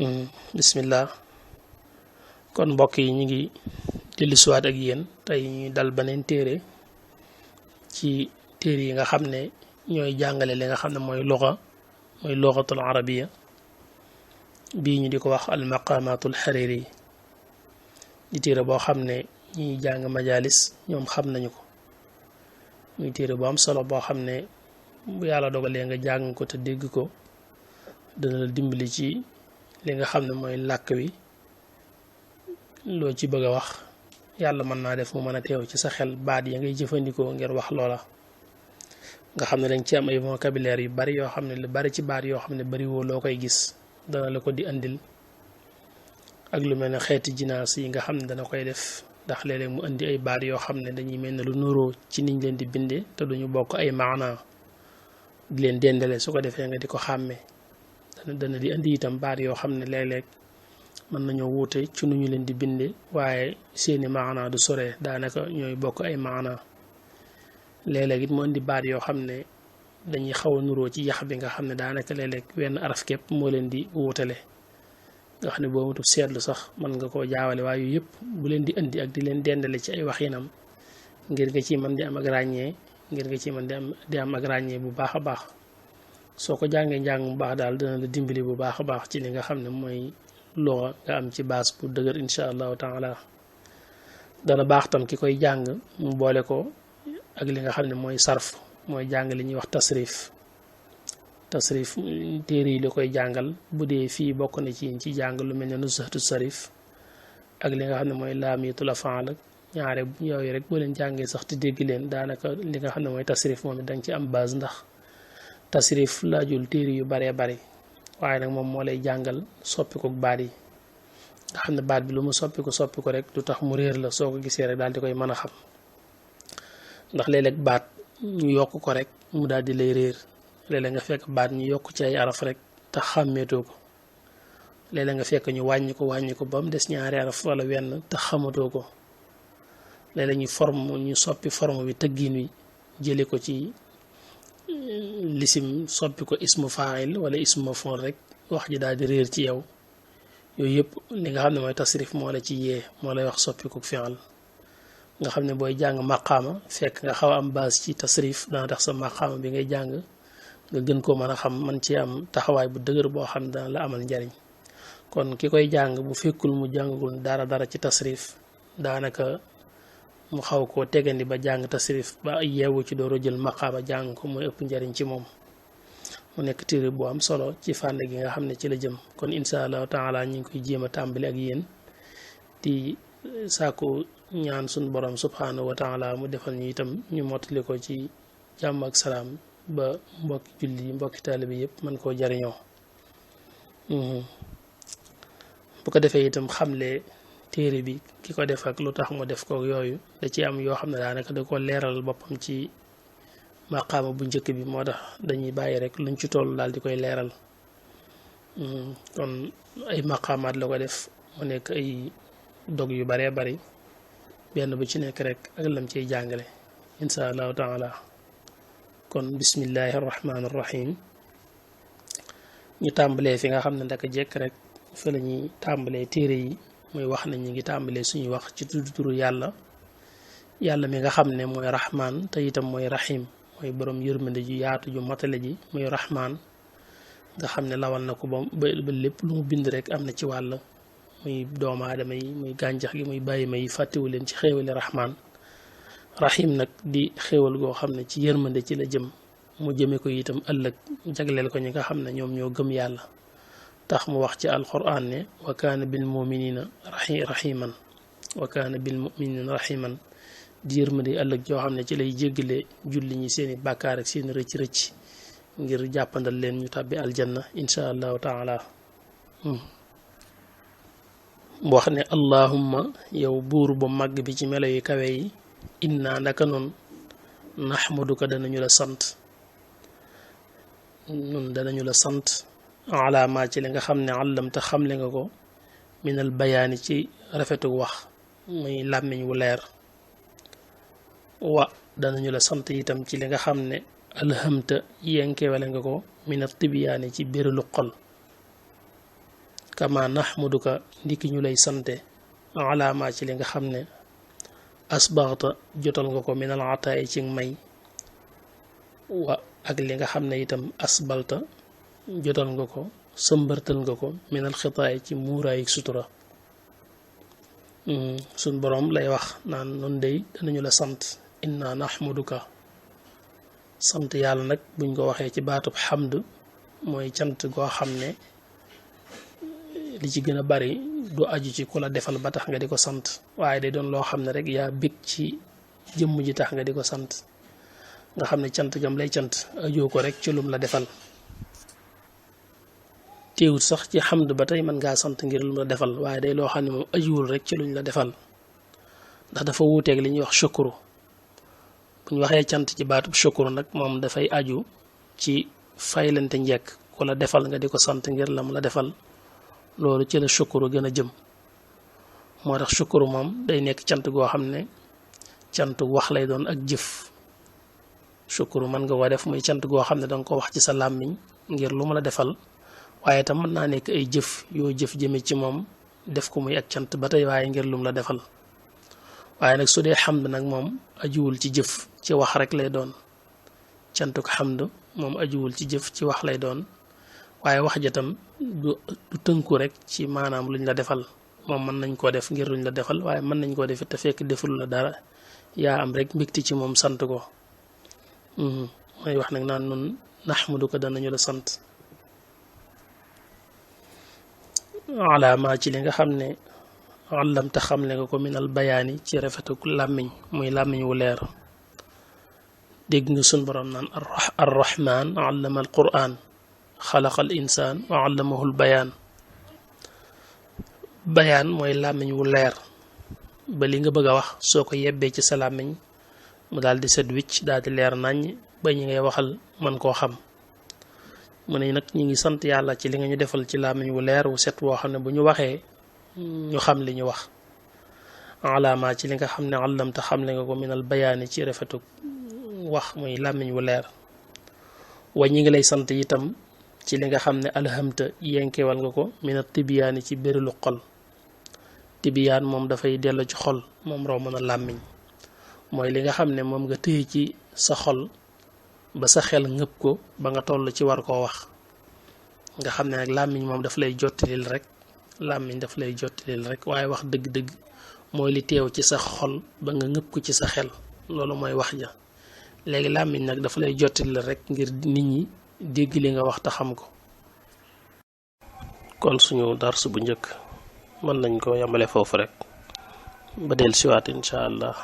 bismillah kon mbokk yi ñu ngi dellusiwaat ak yéen tey ñuy dal beneen téere ci téere yi nga xam ne ñooy jàngale li nga xam ne mooy lugatul arabiya bii ñu di ko wax al maqamatul hariri di téere boo xam ne ñiy jàng majalis ñoom xam nañu ko muy téere bu am solo boo xam ne bu yàlla dogalee nga jàng ko te dégg ko dana la dimbali ci li nga xam ne mooy làkk wi loo ci bëgg a wax yàlla mën naa def mu mën a teew ci sa xel baat ya ngay jëfandikoo ngir wax loola nga xam ne dañ ci am ay vocabulaire yu bari yoo xam ne lu bari ci baat yoo xam ne bariwoo loo koy gis dana la ko di andil ak lu mel ne xeeti jinaas yi nga xam ne dana koy def ndax léeg-léeg mu indi ay baat yoo xam ne dañuy mel ne lu nuroo ci niñ leen di bindee te duñu bokk ay maana di leen dendale su ko defee nga di ko xàmmee dana di indi itam baat yoo xam ne léeg-léeg mën nañoo wuute ci nu ñu leen di binde waaye seeni maana du sore daanaka ñooy bokk ay maana léeg-léeg it mu indi baat yoo xam ne dañuy xaw a nuroo ci yax bi nga xam ne daanaka léeg-léeg wenn araf képp moo leen di wuutale nga xam ne boo mutu seetlu sax mën nga koo jaawale waaye yooyu yëpp bu leen di indi ak di leen dendale ci ay waxinam ngir nga ci mën di am ak ràññee di am ak ràññee bu baax a baax soo ko jàngee njàng mu baax daal dana la dimbali bu baax a baax ci li nga xam ne mooy luga nga am ci baas bu dëgër insha allahu taala dana baax tam ki koy jàng mu boole ko ak li nga xam ne mooy sarf mooy jàng li ñuy wax tasrif téere yi la koy jàngal bu dee fii bokk na ci jàng lu mel ne nuzhatu sarif ak li nga xam ne mooy laamiyatul afaal ak ñaare yooyu rek boo leen jàngee sax te dégg leen daanaka li nga xam ne mooy tasrif moom it danga ci am base ndax tasrif laajul téere yu baree bari waaye nag moom moo lay jàngal soppiku baat yi nga xam ne baat bi lu mu soppiku rek du tax mu réer la soo ko gisee rek daal di koy mën a xam ndax léeg-léeg baat ñu yokk ko rek mu daal di lay réer léeg-léeg nga fekk baat ñu yokk ci ay araf rek tax xàmmeetoo ko léeg-léeg nga fekk ñu wàññi ko ba mu des ñaari araf wala wenn tax xamatoo ko léeg-léeg ñu soppi forme bi tëggiin wi jële ko ci lisim soppi ko ismu faa'il wala ismu maf'ul rek wax ji daal di réer ci yow yooyu yëpp li nga xam ne mooy tasrif moo la ci yee moo lay wax soppi ko fi'al nga xam ne booy jàng maqaama fekk nga xaw a am base ci tasrif dana tax sa maqaama bi ngay jàng nga gën koo mën a xam man ci am taxawaay bu dëgër boo xam ne dana la amal njariñ kon ki koy jàng bu fekkul mu jàngagul dara ci tasrif daanaka mu xaw koo tegandi ba jàng tasrif ba yeewu ci door a jël maqaama jàng ko mooy ëpp njariñ ci moom mu nekk téere bu am solo ci fànn gi nga xam ne ci la jëm kon insha allahu taala ñu ngi koy jéem a tàmbali ak yéen di sàkku ñaan suñ borom subhanahu wa taala mu defal ñu itam ñu mottali ko ci jàmm ak salaam ba mbokki julli yi mbokki taalibe yëpp mën koo jariñoo bu ko defee itam xamle téere bi ki ko def ak lu tax mu def ko yooyu da ci am yoo xam ne daanaka da ko leeral boppam ci maqaama bu njëkk bi moo tax dañuy bàyyi rek luñ ci toll daal di koy leeral kon ay maqaamaat la ko def mu nekk ay dog yu baree bari benn bu ci nekk rek ak lam ciy jàngale insha allahu taala kon bismillahi arrahmani arrahim ñu tàmbalee fi nga xam ne ndaka jekk rek fa la ñuy tàmbalee téere yi muy wax nañ ñu ngi tàmbalee suñuy wax ci turu yàlla mi nga xam ne mooy rahman te itam mooy rahim mooy borom yërmande ju yaatu ju matale ji muy rahman nga xam ne lawal na ko ba lépp lu mu bind rek am na ci wàll muy doomu aadama yi muy gàncax gi muy bàyyi ma yi fàttewu leen ci xéewali rahman rahim nag di xéewal goo xam ne ci yërmande ci la jëm mu jëme ko itam ëllëg jagleel ko ñi nga xam ne ñoom ñoo gëm yàlla tax mu wax ci alquran ne wa kaana bil muminina rahiman wa kaana bil muminina rahiman di yërmande ëllëg joo xam ne ci lay jéggale julli ñi seeni bàkkaar ak seeni rëcc ngir jàppandal leen ñu tàbbi aljanna insha allahu taala mu wax ne allahumma yow buur bu màgg bi ci melo yu kawe yi inna ndaka noon naxmaduka danañu la sant alaama ci li nga xam ne àllamta xamle nga ko minal bayaani ci rafetu wax muy làmmiñ wu leer wa danañu la sant itam ci li nga xam ne alhamta yenkewele nga ko minal tibiyaani ci béralu xol kama nahmuduka ndiki ñu lay sante ala ma ci li nga xam ne asbaxta jotal nga ko minal ataay ci may wa ak li nga xam ne itam asbalta jotal nga ko sëmbërtal nga ko minal xitaay ci muuraay sutura suñ boroom lay wax naan nun dey danañu la sant inna nahmuduka sant yàlla nag buñ ko waxee ci baatub xamd mooy cant goo xam ne li ci gën a bari du aju ci ku la defal ba tax nga di ko sant waaye day doon loo xam ne rek yaa bég ci jëmm ji tax nga di ko sant nga xam ne cant gam lay cant ajoo ko rek ci lum la defal teewut sax ci xamd ba tey mën ngaa sant ngir lum la defal waaye day loo xam ne moom ajuwul rek ci luñ la defal ndax dafa wuuteeg li ñuy wax shukuru buñ waxee cant ci baatub shukuru nag moom dafay aju ci faylante njekk ku la defal nga di ko sant ngir lam la defal loolu ci la shukuru gën a jëm moo tax shukuru moom day nekk cant goo xam ne cant wax lay doon ak jëf shukuru mën nga ko def muy cant goo xam ne danga ko wax ci sa làmmiñ ngir lu mu la defal waaye tam mën naa nekk ay jëf yoo jëf jëme ci moom def ko muy ak cant ba tey waaye ngir lum la defal waaye nag su dee xamd nag moom ajuwul ci jëf ci wax rek lay doon cantuk xamd moom ajuwul ci jëf ci wax lay doon waaye wax ja tam du tënku rek ci maanaam luñ la defal moom mën nañ koo def ngir luñ la defal waaye mën nañ koo def te fekk deful la dara yaa am rek mbégte ci moom sant ko mooy wax nag naan nun naxmaduka danañu la sant alaama ci li nga xam ne àllamta xamle nga ko minal bayaani ci rafetu làmmiñ muy làmmiñ wu leer dégg nga sun borom naan arrahman allama al quran xalaqal insaan wa allamahul bayaan mooy làmmiñ wu leer ba li nga bëgg a wax soo ko yebbee ci sa làmmiñ mu daal di set wicc daal di leer naññ ba ñi ngay waxal man koo xam mu ne nag ñi ngi sant yàlla ci li nga ñu defal ci làmmiñ wu leer wu set woo xam ne bu ñu waxee ñu xam li ñu wax alaama ci li nga xam ne àllamta xam le nga ko minal bayaani ci rafetu wax muy làmmiñ wu leer wa ñi ngi lay sant itam ci li nga xam ne alhamta yenkewal nga ko minal tibiyaani ci bérilu xol tibiyaan moom dafay dellu ci xol moom raw mën a làmmiñ mooy li nga xam ne moom nga téye ci sa xol ba sa xel ngëpp ko ba nga toll ci war koo wax nga xam ne nag làmmiñ moom daf lay jottilil rek waaye wax dëgg-dëgg mooy li teew ci sa xol ba nga ngëpp ko ci sa xel loolu mooy wax ja léegi làmmiñ nag dafa lay jottilil rek ngir nit ñi dégg li nga wax te xam ko kon suñu dars bu njëkk mën nañ ko yamale foofu rek ba del siwaat incha allah